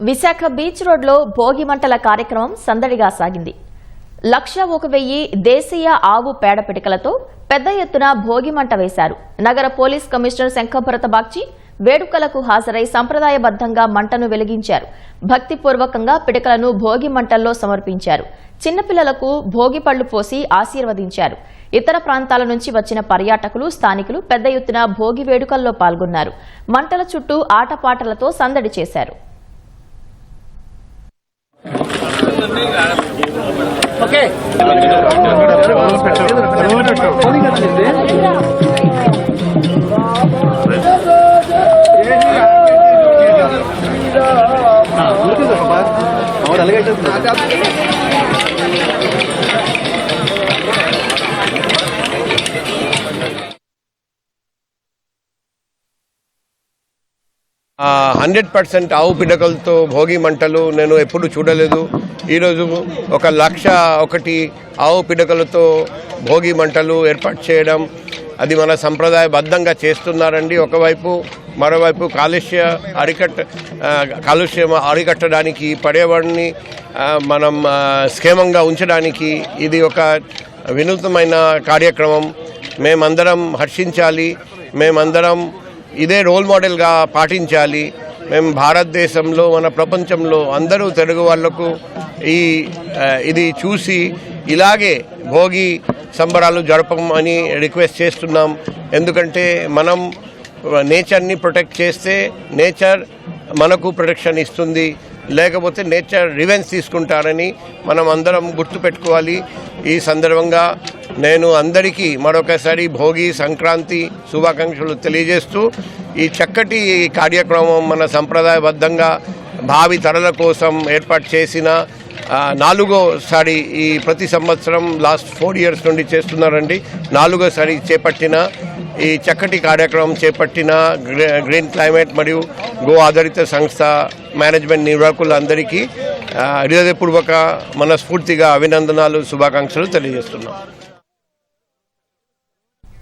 Visakha beach రోడ్లో భోగి మంటల కార్యక్రమం సందడిగా సాగింది. 1,01,000 దేశీయ ఆవు పేడ పిటికలతో పెద్ద ఎత్తున భోగి మంట వేశారు. నగర పోలీస్ కమిషనర్ శంఖభరత బాగ్చి వేడుకలకు హాజరై సంప్రదాయబద్దంగా మంటను వెలిగించారు. భక్తిపూర్వకంగా పిటికలను భోగి మంటల్లో సమర్పించారు. చిన్నపిల్లలకు భోగి పళ్లు పోసి ఆశీర్వదించారు. ఇతర ప్రాంతాల నుంచి వచ్చిన పర్యాటకులు, స్థానికులు పెద్ద ఎత్తున భోగి వేడుకల్లో పాల్గొన్నారు. మంటల చుట్టూ ఆటపాటలతో సందడి చేశారు. ఓకే అలాగే 100% ఆవు పిడకలతో భోగి మంటలు నేను ఎప్పుడు చూడలేదు. ఈరోజు 1,01,000 ఆవు పిడకలతో భోగి మంటలు ఏర్పాటు చేయడం అది మన సంప్రదాయబద్ధంగా చేస్తున్నారండి. ఒకవైపు మరోవైపు కాలుష్యం అరికట్టడానికి, పర్యావరణాన్ని మనం క్షేమంగా ఉంచడానికి ఇది ఒక వినూత్నమైన కార్యక్రమం. మేమందరం హర్షించాలి, మేమందరం ఇదే రోల్ మోడల్గా పాటించాలి. మేము భారతదేశంలో, మన ప్రపంచంలో అందరూ తెలుగు వాళ్లకు ఇది చూసి ఇలాగే భోగి సంబరాలు జరపమని రిక్వెస్ట్ చేస్తున్నాం. ఎందుకంటే మనం నేచర్ని ప్రొటెక్ట్ చేస్తే నేచర్ మనకు ప్రొటెక్షన్ ఇస్తుంది, లేకపోతే నేచర్ రివెంజ్ తీసుకుంటారని మనం అందరం గుర్తుపెట్టుకోవాలి. ఈ సందర్భంగా నేను అందరికీ మరొకసారి భోగి సంక్రాంతి శుభాకాంక్షలు తెలియజేస్తూ ఈ చక్కటి కార్యక్రమం మన సంప్రదాయబద్ధంగా భావి తరాల కోసం ఏర్పాటు చేసిన 4వసారి ఈ ప్రతి సంవత్సరం లాస్ట్ 4 years నుండి చేస్తున్నారండి. 4వసారి చేపట్టిన ఈ చక్కటి కార్యక్రమం చేపట్టిన గ్రీన్ క్లైమేట్ మరియు గో ఆధారిత సంస్థ మేనేజ్మెంట్ నిర్వాహకులందరికీ హృదయపూర్వక మనస్ఫూర్తిగా అభినందనలు, శుభాకాంక్షలు తెలియజేస్తున్నాం.